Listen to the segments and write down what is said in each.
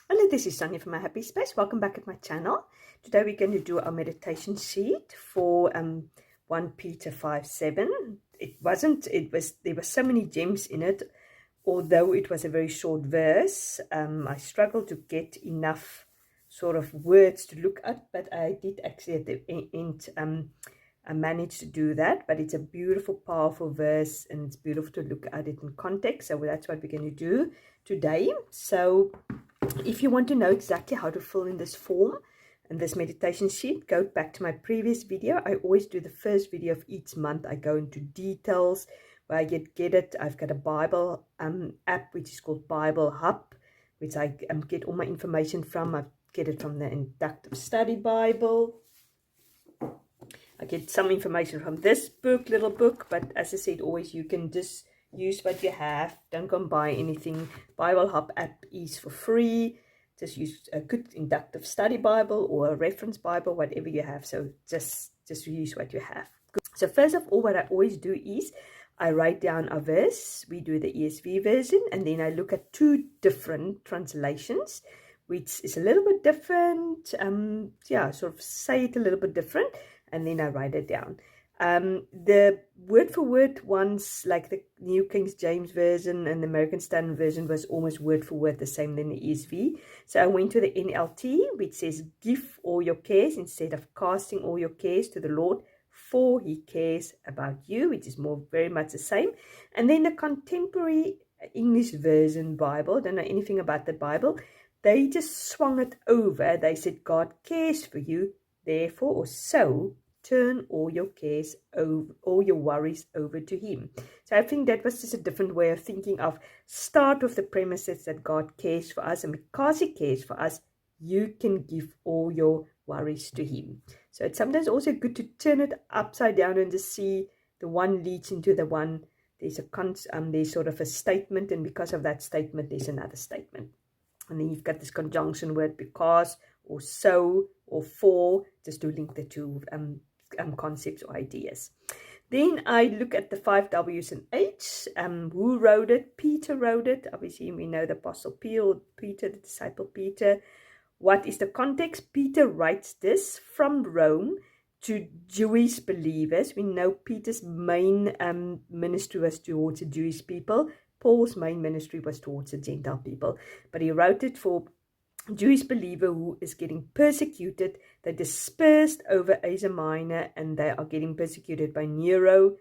Hello, this is Sonia from My Happy Space. Welcome back at my channel. Today we're going to do our meditation sheet for 1 Peter 5:7. There were so many gems in it. Although it was a very short verse, I struggled to get enough sort of words to look at, but I did actually at the end I managed to do that. But it's a beautiful, powerful verse, and it's beautiful to look at it in context. So that's what we're going to do today. So if you want to know exactly how to fill in this form and this meditation sheet, go back to my previous video. I always do the first video of each month. I go into details where I get it. I've got a Bible app which is called Bible Hub, which I get all my information from. I get it from the Inductive Study Bible. I get some information from this little book, but as I said, always you can just use what you have. Don't go and buy anything. Bible Hub app is for free. Just use a good Inductive Study Bible or a reference Bible, whatever you have. So just use what you have. Good. So first of all, what I always do is I write down a verse. We do the ESV version, and then I look at two different translations, which is a little bit different. Sort of say it a little bit different, and then I write it down. The word for word ones, like the New King James Version and the American Standard Version, was almost word for word the same than the ESV. So I went to the NLT, which says, "Give all your cares," instead of "casting all your cares to the Lord, for he cares about you," which is very much the same. And then the Contemporary English Version Bible, don't know anything about the Bible, they just swung it over. They said, "God cares for you, therefore," or so, "turn all your cares, all your worries over to him." So I think that was just a different way of thinking of start with the premises that God cares for us, and because he cares for us, you can give all your worries to him. So it's sometimes also good to turn it upside down and just see the one leads into the one. There's there's sort of a statement, and because of that statement, there's another statement. And then you've got this conjunction word because, or so, or for, just to link the two concepts or ideas. Then I look at the 5 W's and H's. Who wrote it? Peter wrote it. Obviously, we know the Apostle Peter, the disciple Peter. What is the context? Peter writes this from Rome to Jewish believers. We know Peter's main ministry was towards the Jewish people. Paul's main ministry was towards the Gentile people. But he wrote it for Jewish believer who is getting persecuted. They're dispersed over Asia Minor, and they are getting persecuted by Nero.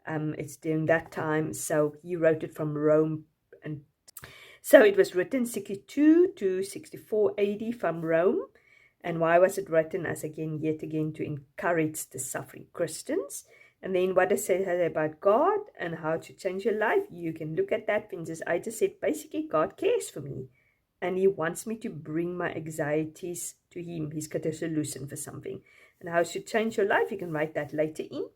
It's during that time. So he wrote it from Rome, and so it was written 62 to 64 AD from Rome. And why was it written? As yet again, to encourage the suffering Christians. And then what does it say about God and how to change your life? You can look at that. As I just said, basically, God cares for me, and he wants me to bring my anxieties to him. He's got a solution for something. And how to change your life, you can write that later in.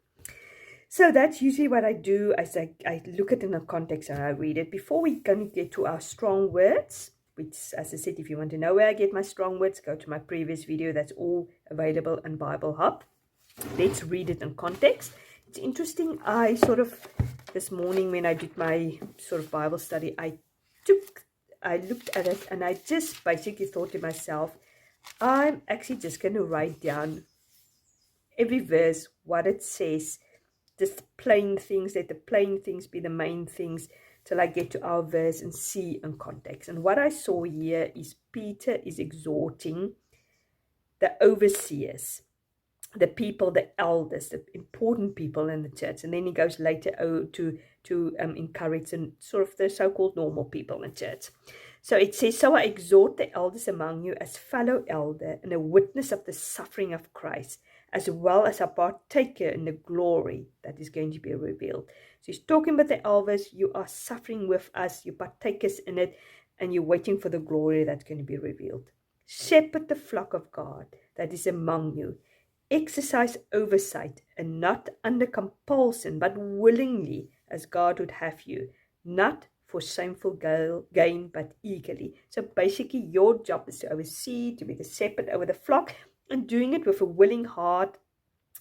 So that's usually what I do. I look at it in a context and I read it. Before we're going to get to our strong words, which, as I said, if you want to know where I get my strong words, go to my previous video. That's all available in Bible Hub. Let's read it in context. It's interesting. This morning when I did my sort of Bible study, I looked at it and I just basically thought to myself, I'm actually just going to write down every verse, what it says, just plain things, let the plain things be the main things, till I get to our verse and see in context. And what I saw here is Peter is exhorting the overseers, the people, the elders, the important people in the church. And then he goes later to encourage and sort of the so-called normal people in church. So it says, "So I exhort the elders among you as fellow elder and a witness of the suffering of Christ, as well as a partaker in the glory that is going to be revealed." So he's talking about the elders. You are suffering with us, you're partakers in it, and you're waiting for the glory that's going to be revealed. "Shepherd the flock of God that is among you. Exercise oversight, and not under compulsion, but willingly, as God would have you, not for shameful gain, but eagerly." So basically, your job is to oversee, to be the shepherd over the flock, and doing it with a willing heart,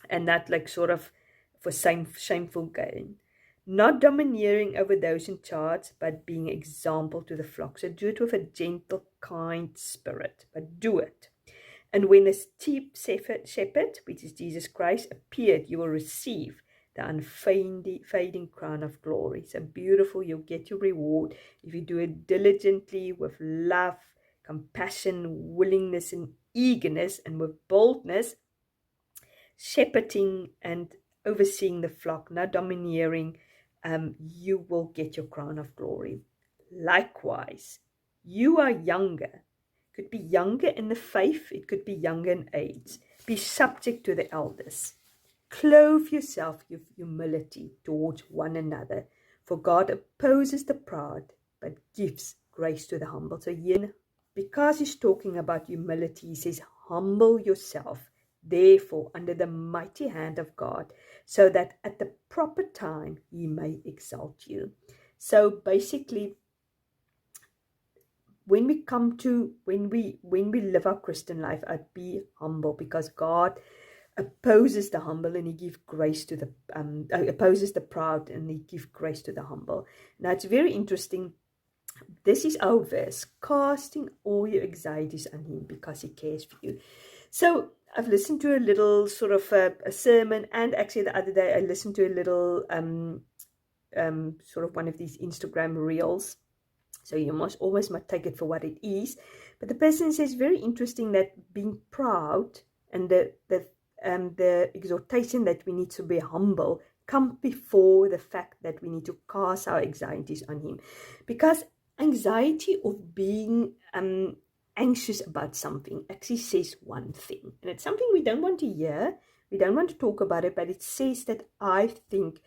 and not like sort of for shameful gain. not domineering over those in charge, but being example to the flock. So do it with a gentle, kind spirit, but do it. And when the chief shepherd, which is Jesus Christ, appeared, you will receive the unfading crown of glory. So beautiful, you'll get your reward if you do it diligently, with love, compassion, willingness, and eagerness, and with boldness, shepherding and overseeing the flock, not domineering. You will get your crown of glory. Likewise, you are younger. Could be younger in the faith, it could be younger in age. Be subject to the elders. Clothe yourself with humility towards one another, for God opposes the proud, but gives grace to the humble. So here, because he's talking about humility, he says, humble yourself, therefore, under the mighty hand of God, so that at the proper time he may exalt you. So basically, when we live our Christian life, I'd be humble, because God opposes the humble and he gives grace to the opposes the proud and he gives grace to the humble. Now it's very interesting. This is our verse, casting all your anxieties on him because he cares for you. So I've listened to a little sort of a sermon, and actually the other day I listened to a little sort of one of these Instagram reels. So you must always take it for what it is. But the person says, very interesting, that being proud and the exhortation that we need to be humble come before the fact that we need to cast our anxieties on him. Because anxiety of being anxious about something actually says one thing. And it's something we don't want to hear. We don't want to talk about it, but it says that I think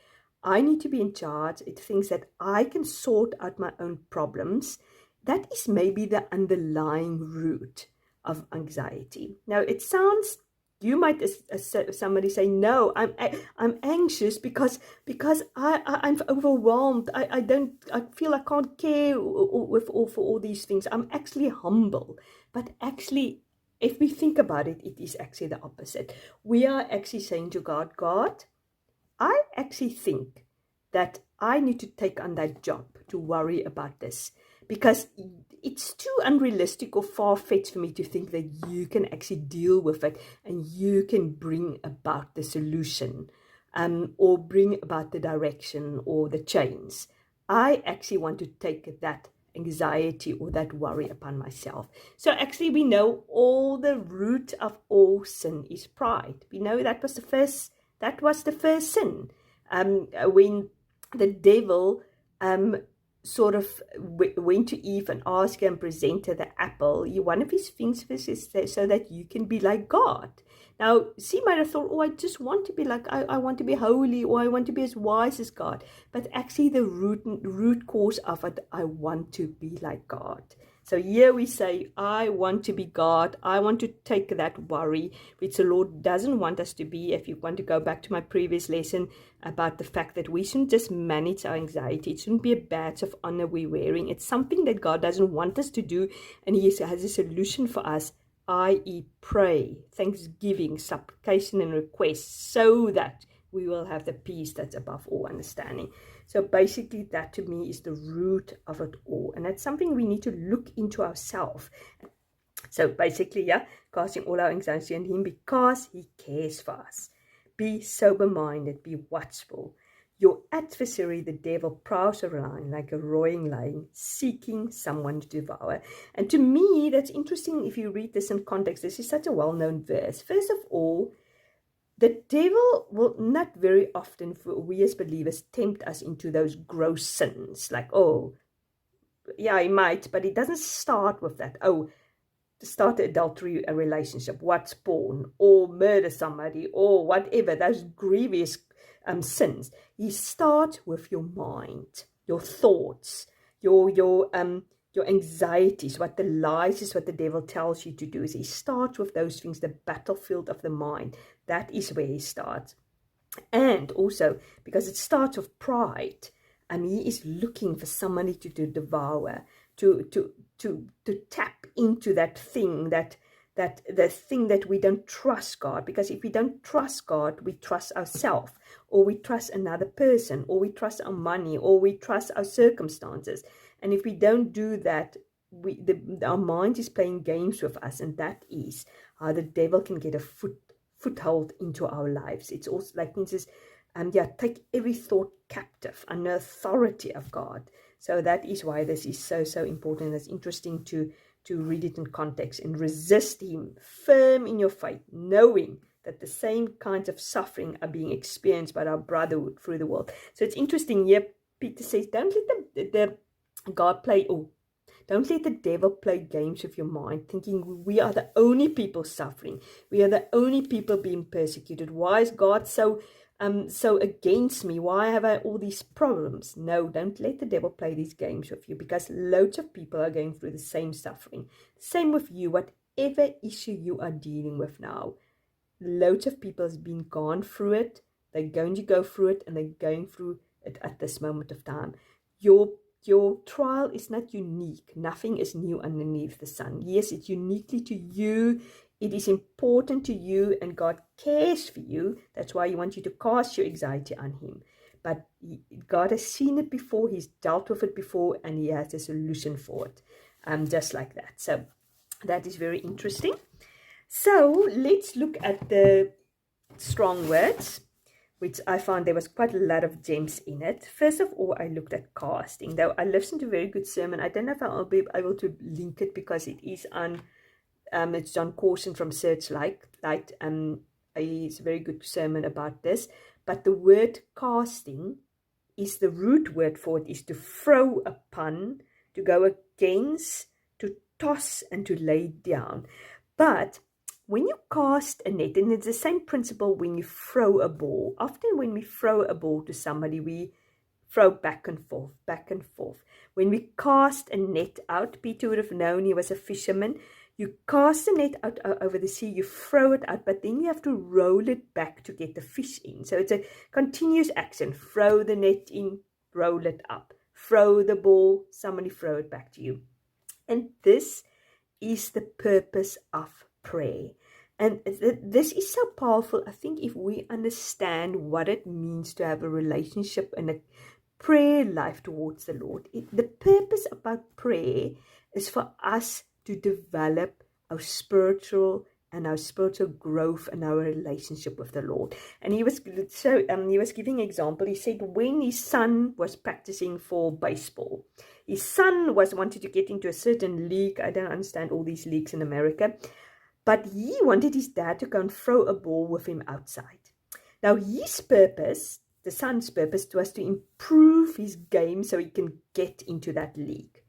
I need to be in charge. It thinks that I can sort out my own problems. That is maybe the underlying root of anxiety. Now, it sounds, you might, somebody say, no, I'm anxious because I'm overwhelmed. I feel I can't care for all these things. I'm actually humble. But actually, if we think about it, it is actually the opposite. We are actually saying to God, God, I actually think that I need to take on that job to worry about this, because it's too unrealistic or far-fetched for me to think that you can actually deal with it and you can bring about the solution or bring about the direction or the change. I actually want to take that anxiety or that worry upon myself. So actually we know all the root of all sin is pride. We know that was the first sin. When the devil sort of went to Eve and asked her and presented the apple, one of his things is so that you can be like God. Now, she might have thought, oh, I just want to be like, I want to be holy, or I want to be as wise as God. But actually the root cause of it, I want to be like God. So here we say, I want to be God. I want to take that worry, which the Lord doesn't want us to be. If you want to go back to my previous lesson about the fact that we shouldn't just manage our anxiety. It shouldn't be a badge of honor we're wearing. It's something that God doesn't want us to do, and he has a solution for us, i.e. pray, thanksgiving, supplication, and request, so that we will have the peace that's above all understanding. So basically that to me is the root of it all. And that's something we need to look into ourselves. So basically, casting all our anxiety on him because he cares for us. Be sober-minded, be watchful. Your adversary, the devil, prowls around like a roaring lion, seeking someone to devour. And to me, that's interesting if you read this in context. This is such a well-known verse. First of all, the devil will not very often, for we as believers, tempt us into those gross sins. Like, oh, yeah, he might, but he doesn't start with that. Oh, to start an adultery relationship, what's porn, or murder somebody, or whatever, those grievous sins. He starts with your mind, your thoughts, your anxieties, what the lies is, what the devil tells you to do. Is he starts with those things, the battlefield of the mind. That is where he starts. And also, because it starts with pride, he is looking for somebody to devour, to tap into that thing, that that the thing that we don't trust God, because if we don't trust God, we trust ourselves, or we trust another person, or we trust our money, or we trust our circumstances. And if we don't do that, our mind is playing games with us, and that is how the devil can get a foothold into our lives. It's also like means is take every thought captive under authority of God. So that is why this is so important. It's interesting to read it in context and resist him firm in your faith, knowing that the same kinds of suffering are being experienced by our brotherhood through the world. So it's interesting here. Peter says, don't let the God play, or don't let the devil play games with your mind, thinking we are the only people suffering. We are the only people being persecuted. Why is God so against me? Why have I all these problems? No, don't let the devil play these games with you, because loads of people are going through the same suffering. Same with you, whatever issue you are dealing with now. Loads of people have been gone through it. They're going to go through it, and they're going through it at this moment of time. Your trial is not unique. Nothing is new underneath the sun. Yes, it's uniquely to you. It is important to you, and God cares for you. That's why He wants you to cast your anxiety on Him. But God has seen it before. He's dealt with it before, and He has a solution for it. Just like that. So that is very interesting. So let's look at the strong words, which I found there was quite a lot of gems in it. First of all, I looked at casting. Though I listened to a very good sermon. I don't know if I'll be able to link it, because it is on, it's John Corson from Searchlight. It's a very good sermon about this. But the word casting is, the root word for it is to throw upon, to go against, to toss, and to lay down. But when you cast a net, and it's the same principle when you throw a ball. Often when we throw a ball to somebody, we throw back and forth, back and forth. When we cast a net out, Peter would have known, he was a fisherman. You cast the net out over the sea, you throw it out, but then you have to roll it back to get the fish in. So it's a continuous action. Throw the net in, roll it up. Throw the ball, somebody throw it back to you. And this is the purpose of prayer. And this is so powerful. I think if we understand what it means to have a relationship and a prayer life towards the Lord, the purpose about prayer is for us to develop our spiritual growth and our relationship with the Lord. And he was giving an example. He said when his son was practicing for baseball, his son wanted to get into a certain league. I don't understand all these leagues in America, but he wanted his dad to go and throw a ball with him outside. Now his purpose, the son's purpose, was to improve his game so he can get into that league.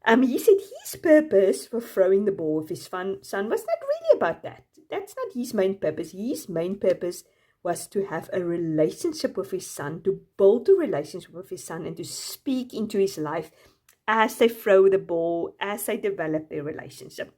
He said his purpose for throwing the ball with his son was not really about that. That's not his main purpose. His main purpose was to have a relationship with his son, to build a relationship with his son, and to speak into his life as they throw the ball, as they develop their relationship.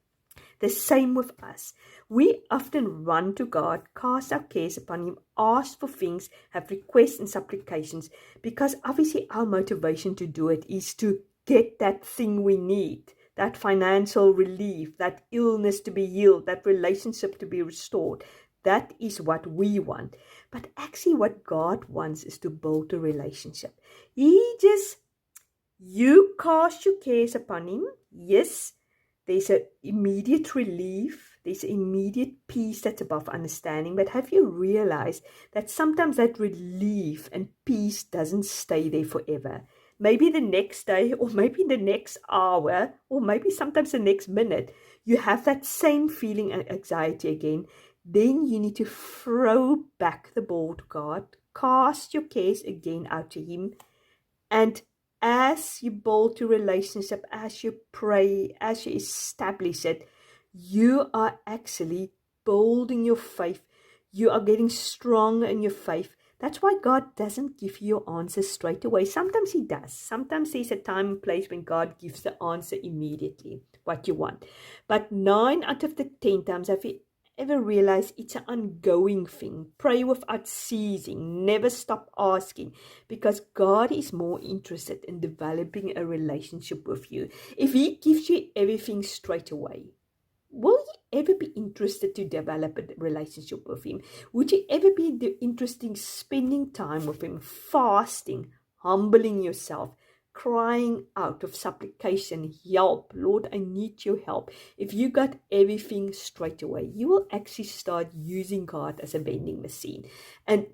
The same with us. We often run to God, cast our cares upon Him, ask for things, have requests and supplications, because obviously our motivation to do it is to get that thing we need, that financial relief, that illness to be healed, that relationship to be restored. That is what we want. But actually what God wants is to build a relationship. You cast your cares upon Him. Yes, there's an immediate relief. There's an immediate peace that's above understanding. But have you realized that sometimes that relief and peace doesn't stay there forever? Maybe the next day, or maybe the next hour, or maybe sometimes the next minute, you have that same feeling and anxiety again. Then you need to throw back the ball to God, cast your cares again out to Him, and as you build your relationship, as you pray, as you establish it, you are actually building your faith. You are getting stronger in your faith. That's why God doesn't give you your answer straight away. Sometimes He does. Sometimes there's a time and place when God gives the answer immediately, what you want. But 9 out of the 10 times, have you ever realized it's an ongoing thing? Pray without ceasing. Never stop asking, because God is more interested in developing a relationship with you. If He gives you everything straight away, will ever be interested to develop a relationship with him? Would you ever be interested in spending time with him, fasting, humbling yourself, crying out of supplication, help, Lord, I need your help? If you got everything straight away, you will actually start using God as a vending machine. And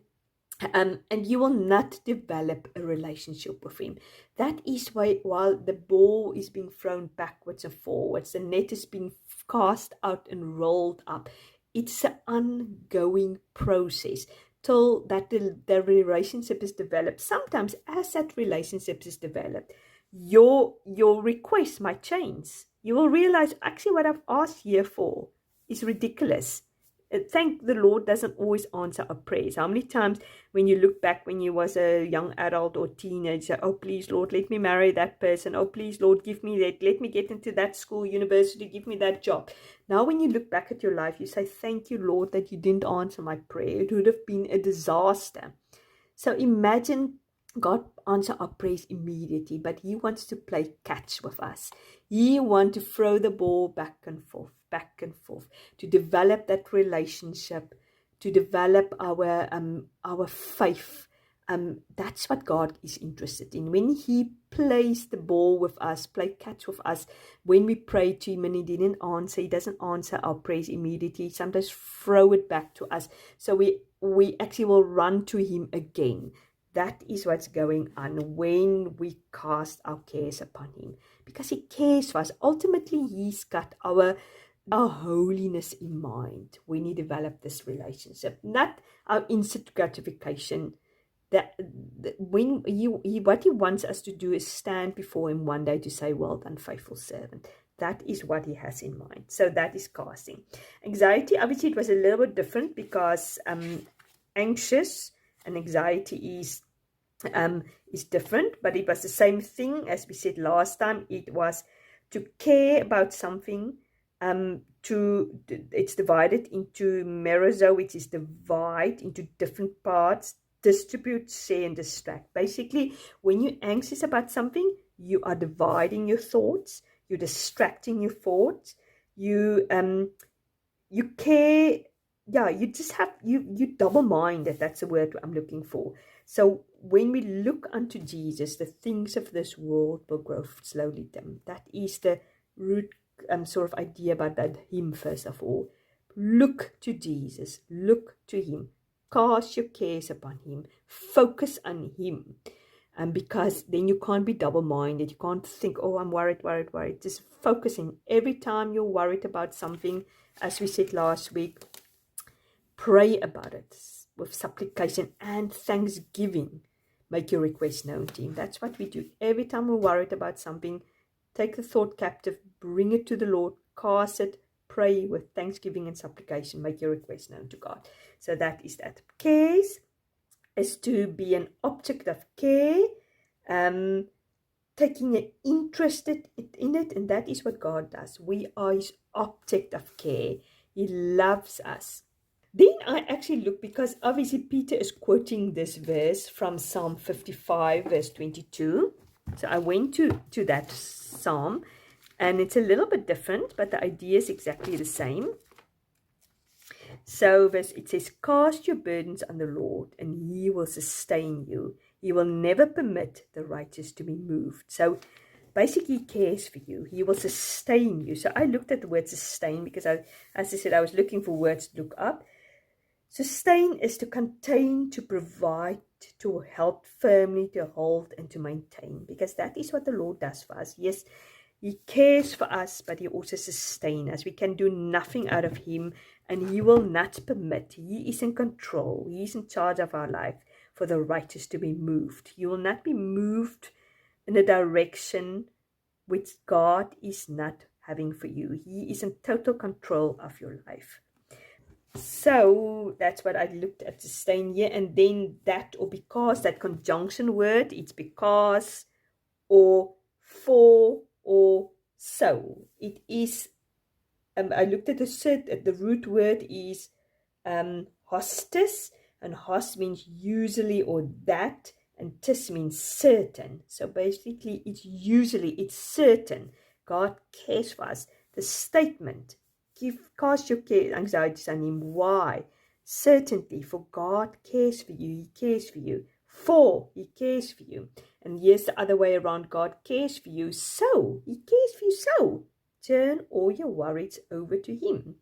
you will not develop a relationship with him. That is why, while the ball is being thrown backwards and forwards, the net is being cast out and rolled up. It's an ongoing process till that the relationship is developed. Sometimes, as that relationship is developed, your request might change. You will realize, actually, what I've asked here for is ridiculous. Thank the Lord doesn't always answer our prayers. How many times when you look back when you was a young adult or teenager, oh please Lord, let me marry that person, oh please Lord, give me that, let me get into that school, university, give me that job. Now when you look back at your life, you say, thank you Lord that you didn't answer my prayer. It would have been a disaster. So imagine God answer our prayers immediately, but he wants to play catch with us. He wants to throw the ball back and forth, to develop that relationship, to develop our faith. That's what God is interested in. When he plays the ball with us, play catch with us, when we pray to him and he didn't answer, he doesn't answer our prayers immediately. Sometimes throw it back to us. So we actually will run to him again. That is what's going on when we cast our cares upon him, because he cares for us. Ultimately, he's got our holiness in mind when he developed this relationship, not our instant gratification. That when what he wants us to do is stand before him one day to say, well done, faithful servant. That is what he has in mind. So that is casting. Anxiety, obviously, it was a little bit different because anxious and anxiety is different, but it was the same thing as we said last time. It was to care about something. It's divided into merozo, which is divide into different parts, distribute, share, and distract. Basically, when you're anxious about something, you are dividing your thoughts, you're distracting your thoughts, you care. Yeah, you just have you double-minded. That's the word I'm looking for. So when we look unto Jesus, the things of this world will grow slowly dim. That is the root sort of idea about that him. First of all, look to Jesus, look to him, cast your cares upon him, focus on him. Because then you can't be double-minded. You can't think, oh, I'm worried. Just focusing. Every time you're worried about something, as we said last week, pray about it with supplication and thanksgiving. Make your request known to him. That's what we do. Every time we're worried about something, take the thought captive, bring it to the Lord, cast it, pray with thanksgiving and supplication. Make your request known to God. So that is that. Cares is to be an object of care, taking an interest in it, and that is what God does. We are his object of care. He loves us. Then I actually look, because obviously Peter is quoting this verse from Psalm 55, verse 22. So I went to that psalm, and it's a little bit different, but the idea is exactly the same. So it says, cast your burdens on the Lord, and he will sustain you. He will never permit the righteous to be moved. So basically, he cares for you. He will sustain you. So I looked at the word sustain because, as I said, I was looking for words to look up. Sustain is to contain, to provide, to help firmly, to hold, and to maintain. Because that is what the Lord does for us. Yes, he cares for us, but he also sustains us. We can do nothing out of him, and he will not permit. He is in control. He is in charge of our life for the righteous to be moved. You will not be moved in a direction which God is not having for you. He is in total control of your life. So that's what I looked at, sustain here. And then that, or because, that conjunction word, it's because, or for, or so. It is, I looked at the root word is hostis, and host means usually or that, and tis means certain. So basically it's usually, it's certain. God cares for us. The statement Cast your care, anxieties on him. Why? Certainly, for God cares for you. He cares for you. For He cares for you. And here's the other way around. God cares for you. So He cares for you. So turn all your worries over to Him.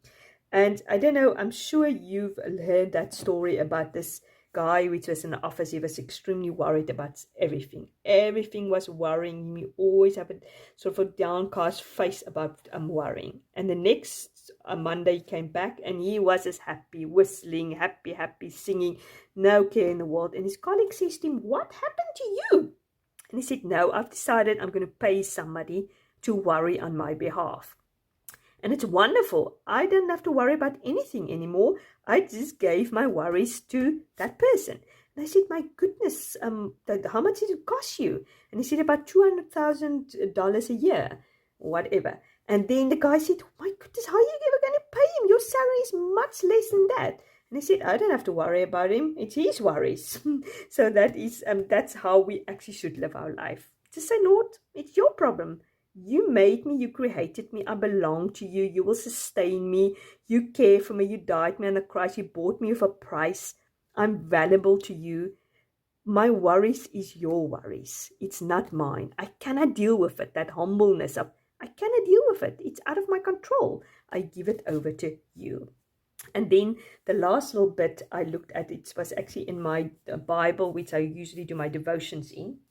And I don't know, I'm sure you've heard that story about this guy which was in the office. He was extremely worried about everything. Everything was worrying him. He always had a sort of a downcast face about worrying. And the next Monday he came back and he was as happy, whistling, happy, singing, no care in the world. And his colleague says to him, "What happened to you?" And he said, "No, I've decided I'm going to pay somebody to worry on my behalf. And it's wonderful. I don't have to worry about anything anymore. I just gave my worries to that person." And I said, "My goodness, how much did it cost you?" And he said, "About $200,000 a year, whatever." And then the guy said, "My goodness, how are you ever going to pay him? Your salary is much less than that." And he said, "I don't have to worry about him. It's his worries." So that's how we actually should live our life. Just say, "Lord, it's your problem. You made me, you created me, I belong to you, you will sustain me, you care for me, you died me on the cross, you bought me with a price, I'm valuable to you. My worries is your worries, it's not mine. I cannot deal with it." That humbleness of, I cannot deal with it, it's out of my control. I give it over to you. And then the last little bit I looked at, it was actually in my Bible, which I usually do my devotions in.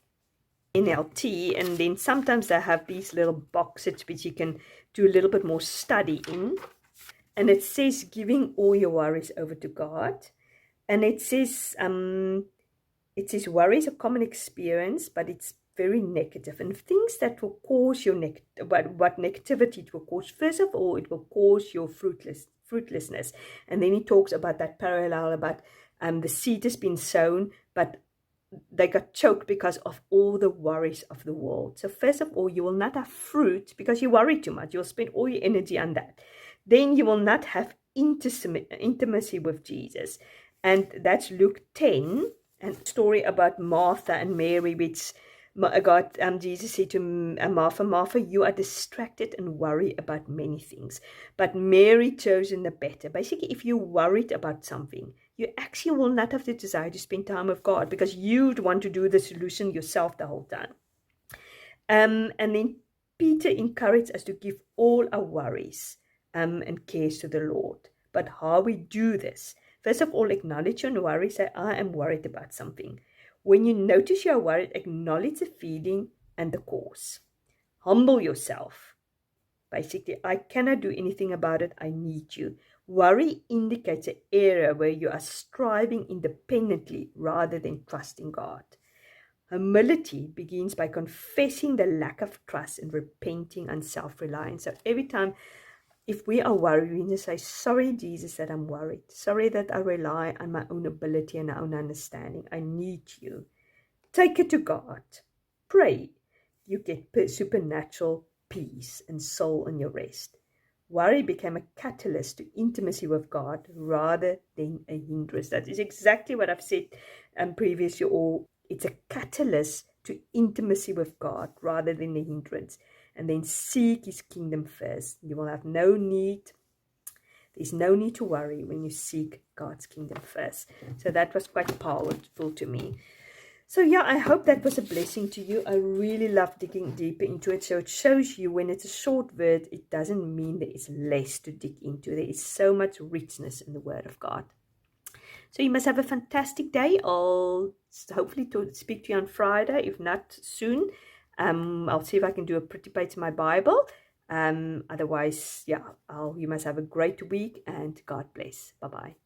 NLT, and then sometimes they have these little boxes which you can do a little bit more study in. And it says giving all your worries over to God. And it says worries are common experience, but it's very negative. And things that will cause your what negativity it will cause. First of all, it will cause your fruitlessness. And then he talks about that parallel about the seed has been sown, but they got choked because of all the worries of the world. So first of all, you will not have fruit because you worry too much. You'll spend all your energy on that. Then you will not have intimacy with Jesus. And that's Luke 10, and story about Martha and Mary, which Jesus said to Martha, "Martha, you are distracted and worry about many things, but Mary chosen the better." Basically, if you're worried about something, you actually will not have the desire to spend time with God because you'd want to do the solution yourself the whole time. And then Peter encouraged us to give all our worries and cares to the Lord. But how we do this? First of all, acknowledge your worry. Say, "I am worried about something." When you notice you are worried, acknowledge the feeling and the cause. Humble yourself. Basically, "I cannot do anything about it. I need you." Worry indicates an area where you are striving independently rather than trusting God. Humility begins by confessing the lack of trust and repenting on self-reliance. So every time, if we are worried, we need to say, "Sorry, Jesus, that I'm worried. Sorry that I rely on my own ability and my own understanding. I need you." Take it to God. Pray. You get supernatural peace and soul in your rest. Worry became a catalyst to intimacy with God rather than a hindrance. That is exactly what I've said previously. Or it's a catalyst to intimacy with God rather than a hindrance. And then seek His kingdom first. You will have no need. There's no need to worry when you seek God's kingdom first. So that was quite powerful to me. So yeah, I hope that was a blessing to you. I really love digging deeper into it. So it shows you when it's a short word, it doesn't mean there is less to dig into. There is so much richness in the Word of God. So you must have a fantastic day. I'll hopefully speak to you on Friday, if not soon. I'll see if I can do a pretty page of my Bible. Otherwise, yeah, you must have a great week and God bless. Bye-bye.